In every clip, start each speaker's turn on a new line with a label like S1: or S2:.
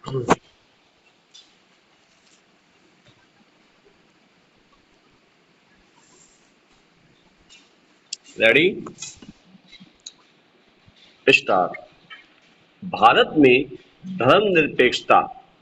S1: Ready, start. Bharat में धर्मनिरपेक्षता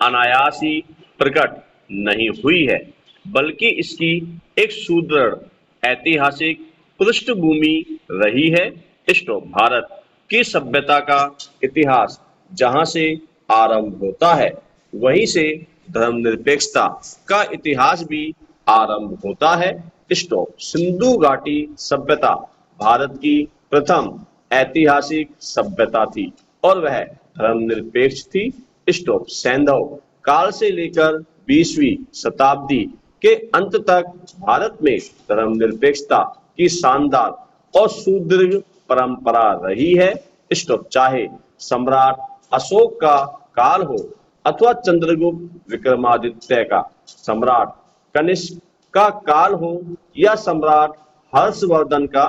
S1: अनायास ही प्रकट नहीं हुई है, बल्कि इसकी एक सुदृढ़ ऐतिहासिक पृष्ठभूमि रही है। स्टॉप। भारत की सभ्यता का इतिहास जहां से आरंभ होता है, वहीं से धर्मनिरपेक्षता का इतिहास भी आरंभ होता है। स्टॉप। सिंधु घाटी सभ्यता भारत की प्रथम ऐतिहासिक सभ्यता थी और वह धर्मनिरपेक्ष थी। स्टॉप। सैंधव काल से लेकर 20वीं शताब्दी के अंत तक भारत में धर्मनिरपेक्षता की शानदार और सुदृढ़ परंपरा रही है। स्टॉप। चाहे सम्राट अशोक का काल हो अथवा चंद्रगुप्त विक्रमादित्य का, सम्राट कनिष्क का काल हो या सम्राट हर्षवर्धन का,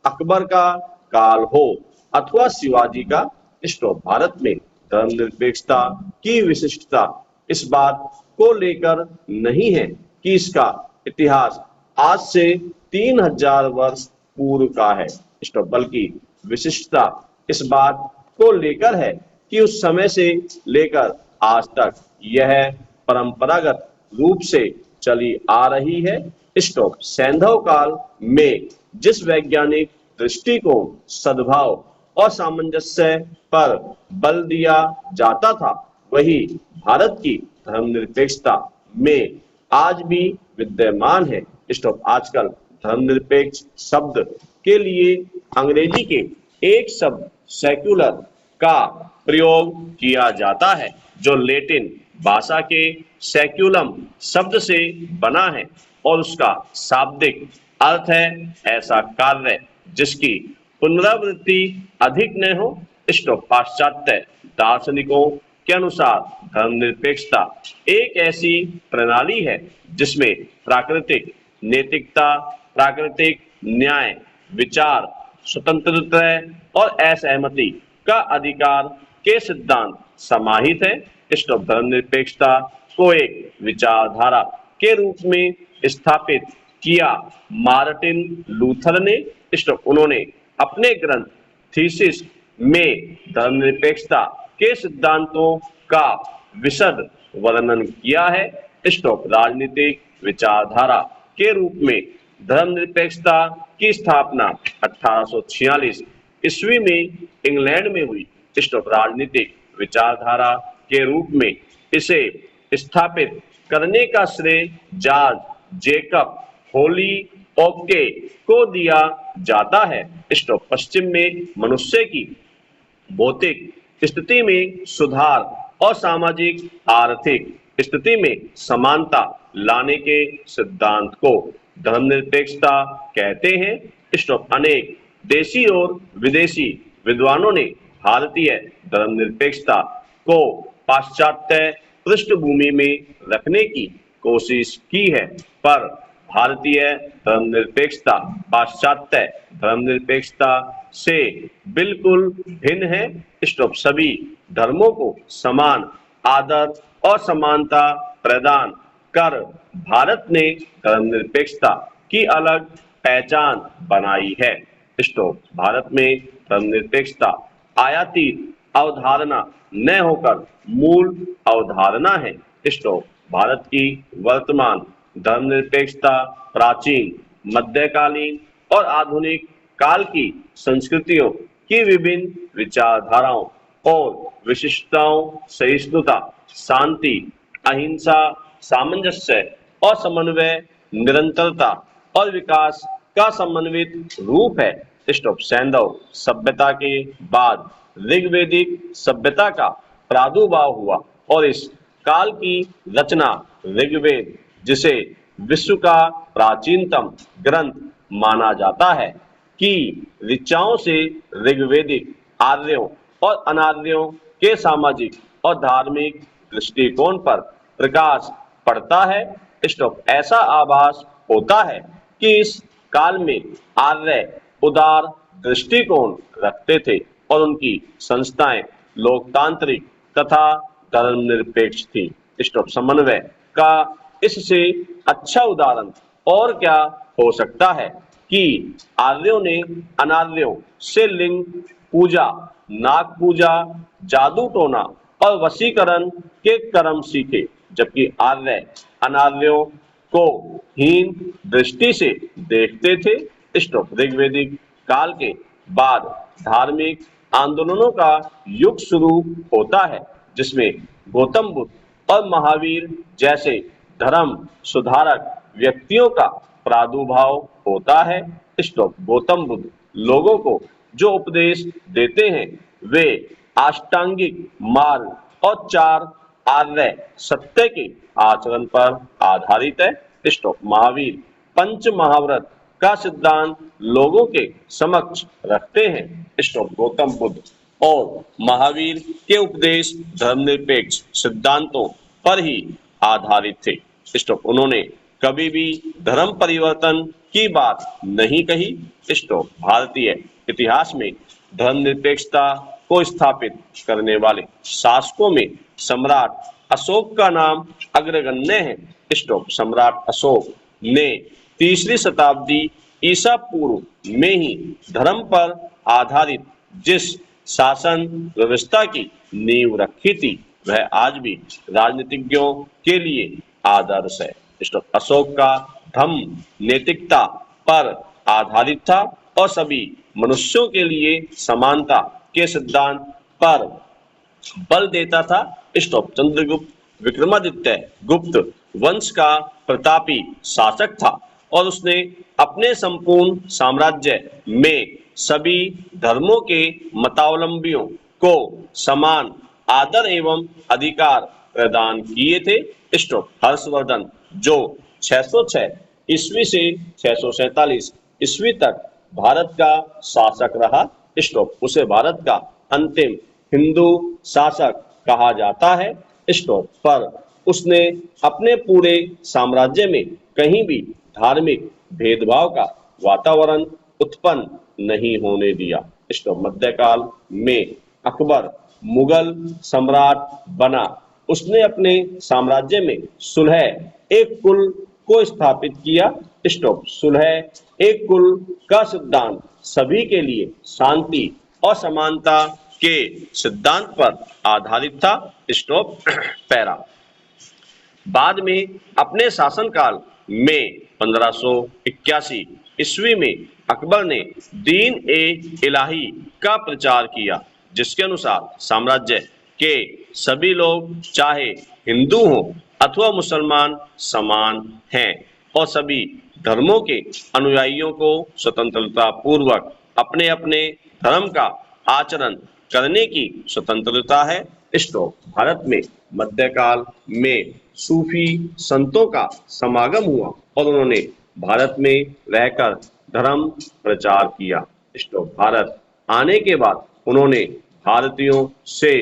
S1: अकबर का काल हो अथवा शिवाजी का। स्टॉप। भारत में धर्मनिरपेक्षता की विशिष्टता इस बात को लेकर नहीं है कि इसका इतिहास आज से 3000 वर्ष पूर्व का है। स्टॉप। बल्कि विशिष्टता इस बात को लेकर है कि उस समय से लेकर आज तक यह परंपरागत रूप से चली आ रही है। स्टॉप। सैंधव काल में जिस वैज्ञानिक दृष्टिकोण, सद्भाव और सामंजस्य पर बल दिया जाता था, वही भारत की धर्मनिरपेक्षता में आज भी विद्यमान है। स्टॉप। आजकल धर्मनिरपेक्ष शब्द के लिए अंग्रेजी के एक शब्द सेक्युलर का प्रयोग किया जाता है, जो लैटिन भाषा के सेक्युलम शब्द से बना है और उसका शाब्दिक अर्थ है ऐसा कार्य जिसकी पुनरावृत्ति अधिक न हो। स्टॉप। पाश्चात्य दार्शनिकों के अनुसार धर्मनिरपेक्षता एक ऐसी प्रणाली है जिसमें प्राकृतिक नैतिकता, प्राकृतिक न्याय, विचार स्वतंत्रता और असहमति का अधिकार के सिद्धांत समाहित है। स्टॉप। धर्मनिरपेक्षता को एक विचारधारा के रूप में स्थापित किया मार्टिन लूथर ने। स्टॉप। उन्होंने अपने ग्रंथ थीसिस में धर्मनिरपेक्षता के सिद्धांतों का विशद वर्णन किया है। स्टॉप। राजनीतिक विचारधारा के रूप में धर्मनिरपेक्षता की स्थापना 1846 ईस्वी में इंग्लैंड में हुई। स्टॉप। राजनीतिक विचारधारा के रूप में इसे स्थापित करने का श्रेय जॉर्ज जेकब होलीओके को दिया जाता है। स्टॉप। पश्चिम में मनुष्य की भौतिक स्थिति में सुधार और सामाजिक आर्थिक स्थिति में समानता लाने के सिद्धांत को धर्मनिरपेक्षता कहते हैं। स्टॉप। अनेक देशी और विदेशी विद्वानों ने भारतीय धर्मनिरपेक्षता को पाश्चात्य पृष्ठभूमि में रखने की कोशिश की है, पर भारतीय धर्मनिरपेक्षता पाश्चात्य धर्मनिरपेक्षता से बिल्कुल भिन्न है। स्टॉप। सभी धर्मों को समान आदर और समानता प्रदान कर भारत ने धर्मनिरपेक्षता की अलग पहचान बनाई है। स्टॉप। भारत में धर्मनिरपेक्षता आयातित अवधारणा न होकर मूल अवधारणा है। स्टॉप। भारत की वर्तमान धर्मनिरपेक्षता प्राचीन, मध्यकालीन और आधुनिक काल की संस्कृतियों की विभिन्न विचारधाराओं और विशिष्टताओं, सहिष्णुता, शांति, अहिंसा, सामंजस्य और समन्वय, निरंतरता और विकास का समन्वित रूप है। स्टॉप। सैंधव सभ्यता के बाद ऋग्वैदिक सभ्यता का प्रादुर्भाव हुआ और इस काल की रचना ऋग्वेद, जिसे विश्व का प्राचीनतम ग्रंथ माना जाता है, की ऋचाओं से ऋग्वैदिक आर्यों और अनार्यों के सामाजिक और धार्मिक दृष्टिकोण पर प्रकाश पड़ता है। स्टॉप। ऐसा आभास होता है कि इस काल में आर्य उदार दृष्टिकोण रखते थे और उनकी संस्थाएं लोकतांत्रिक तथा धर्मनिरपेक्ष थी। स्टॉप। समन्वय का इससे अच्छा उदाहरण और क्या हो सकता है कि आर्यों ने अनार्यों से लिंग पूजा, नाग पूजा, जादू टोना और वशीकरण के कर्म सीखे, जबकि आर्य अनार्यों को हीन दृष्टि से देखते थे। स्टॉप। ऋग्वैदिक काल के बाद धार्मिक आंदोलनों का युग शुरू होता है, जिसमें गौतम बुद्ध और महावीर जैसे धर्म सुधारक व्यक्तियों का प्रादुर्भाव होता है। स्टॉप। गौतम बुद्ध लोगों को जो उपदेश देते हैं वे अष्टांगिक मार्ग और चार आर्य सत्य के आचरण पर आधारित है। स्टॉप। महावीर पंच महाव्रत का सिद्धांत लोगों के समक्ष रखते हैं। स्टॉप। गौतम बुद्ध और महावीर के उपदेश धर्मनिरपेक्ष सिद्धांतों पर ही आधारित थे। स्टॉप। उन्होंने कभी भी धर्म परिवर्तन की बात नहीं कही। स्टॉप। भारतीय इतिहास में धर्मनिरपेक्षता को स्थापित करने वाले शासकों में सम्राट अशोक का नाम अग्रगण्य है। स्टॉप। सम्राट अशोक ने 3री शताब्दी ईसा पूर्व में ही धर्म पर आधारित जिस शासन व्यवस्था की नींव रखी थी वह आज भी राजनीतिज्ञों के लिए आदर्श है। स्टॉप। अशोक का धम्म नैतिकता पर आधारित था और सभी मनुष्यों के लिए समानता के सिद्धांत पर बल देता था। स्टॉप। चंद्रगुप्त विक्रमादित्य गुप्त वंश का प्रतापी शासक था और उसने अपने संपूर्ण साम्राज्य में सभी धर्मों के मतावलंबियों को समान आदर एवं अधिकार प्रदान किए थे। स्टॉप। हर्षवर्धन जो 606 ईस्वी से 647 ईस्वी तक भारत का शासक रहा। स्टॉप। उसे भारत का अंतिम हिंदू शासक कहा जाता है। स्टॉप। पर उसने अपने पूरे साम्राज्य में कहीं भी धार्मिक भेदभाव का वातावरण उत्पन्न नहीं होने दिया। स्टॉप। मध्यकाल में अकबर मुगल सम्राट बना। उसने अपने साम्राज्य में सुलह एक कुल को स्थापित किया। स्टॉप। सुलह एक कुल का सिद्धांत सभी के लिए शांति और समानता के सिद्धांत पर आधारित था। स्टॉप। पैरा। बाद में अपने शासनकाल में 1581 ईस्वी में अकबर ने दीन ए इलाही का प्रचार किया, जिसके अनुसार साम्राज्य के सभी लोग चाहे हिंदू हों अथवा मुसलमान समान हैं और सभी धर्मों के अनुयायियों को स्वतंत्रता पूर्वक अपने अपने धर्म का आचरण करने की स्वतंत्रता है। स्टॉप। भारत में मध्यकाल में सूफी संतों का समागम हुआ और उन्होंने भारत में रहकर धर्म प्रचार किया। स्टॉप। भारत आने के बाद उन्होंने भारतीयों से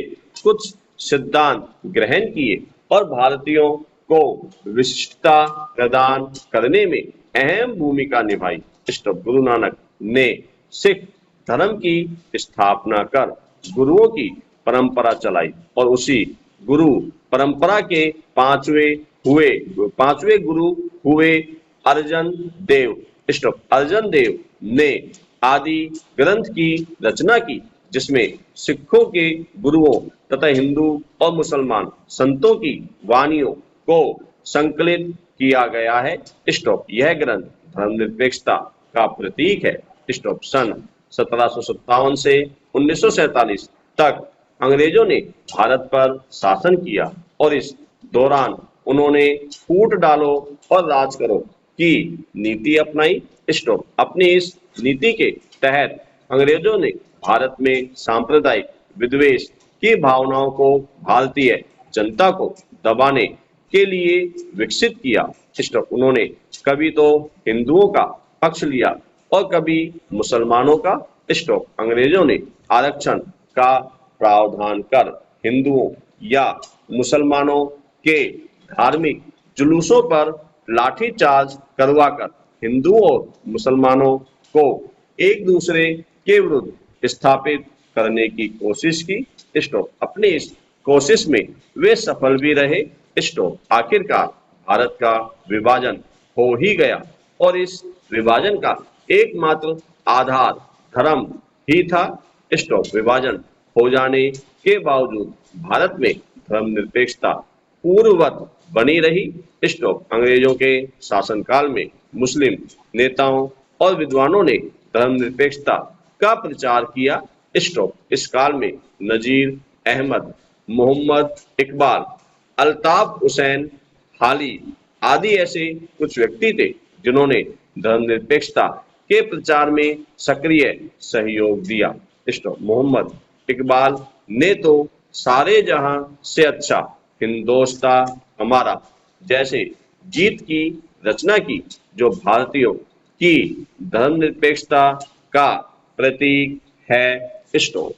S1: कुछ सिद्धांत ग्रहण किए और भारतीयों को विशिष्टता प्रदान करने में अहम भूमिका निभाई। स्टॉप। गुरु नानक ने सिख धर्म की स्थापना कर गुरुओं की परंपरा चलाई और उसी गुरु परंपरा के पांचवे गुरु हुए अर्जन देव। स्टॉप। अर्जन देव ने आदि ग्रंथ की रचना की, जिसमें सिखों के गुरुओं तथा हिंदू और मुसलमान संतों की वाणियों को संकलित किया गया है। स्टॉप। यह ग्रंथ धर्मनिरपेक्षता का प्रतीक है। स्टॉप। सन 1757 से 1947 तक अंग्रेजों ने भारत पर शासन किया और इस दौरान उन्होंने फूट डालो और राज करो की नीति अपनाई। स्टॉप। अपनी इस नीति के तहत अंग्रेजों ने भारत में सांप्रदायिक विद्वेष की भावनाओं को भारतीय जनता को दबाने के लिए विकसित किया। स्टॉप। उन्होंने कभी तो हिंदुओं का पक्ष लिया और कभी मुसलमानों का। स्टॉप। अंग्रेजों ने आरक्षण का प्रावधान कर हिंदुओं या मुसलमानों के धार्मिक जुलूसों पर लाठीचार्ज करवाकर हिंदुओं और मुसलमानों को एक दूसरे के विरुद्ध स्थापित करने की कोशिश की। स्टॉप। अपनी इस कोशिश में वे सफल भी रहे। स्टॉप। आखिरकार भारत का विभाजन हो ही गया और इस विभाजन का एकमात्र आधार धर्म ही था। स्टॉप। विभाजन हो जाने के बावजूद भारत में धर्मनिरपेक्षता पूर्ववत बनी रही। स्टॉप। अंग्रेजों के शासनकाल में मुस्लिम नेताओं और विद्वानों ने धर्मनिरपेक्षता का प्रचार किया। स्टॉप। इस काल में नजीर अहमद, मोहम्मद इकबाल, अल्ताफ हुसैन हाली आदि ऐसे कुछ व्यक्ति थे जिन्होंने धर्मनिरपेक्षता के प्रचार में सक्रिय सहयोग दिया। स्टॉप। मोहम्मद इकबाल ने तो सारे जहां से अच्छा हिंदोस्ता हमारा जैसे गीत की रचना की, जो भारतीयों की धर्मनिरपेक्षता का प्रतीक है। स्टॉप।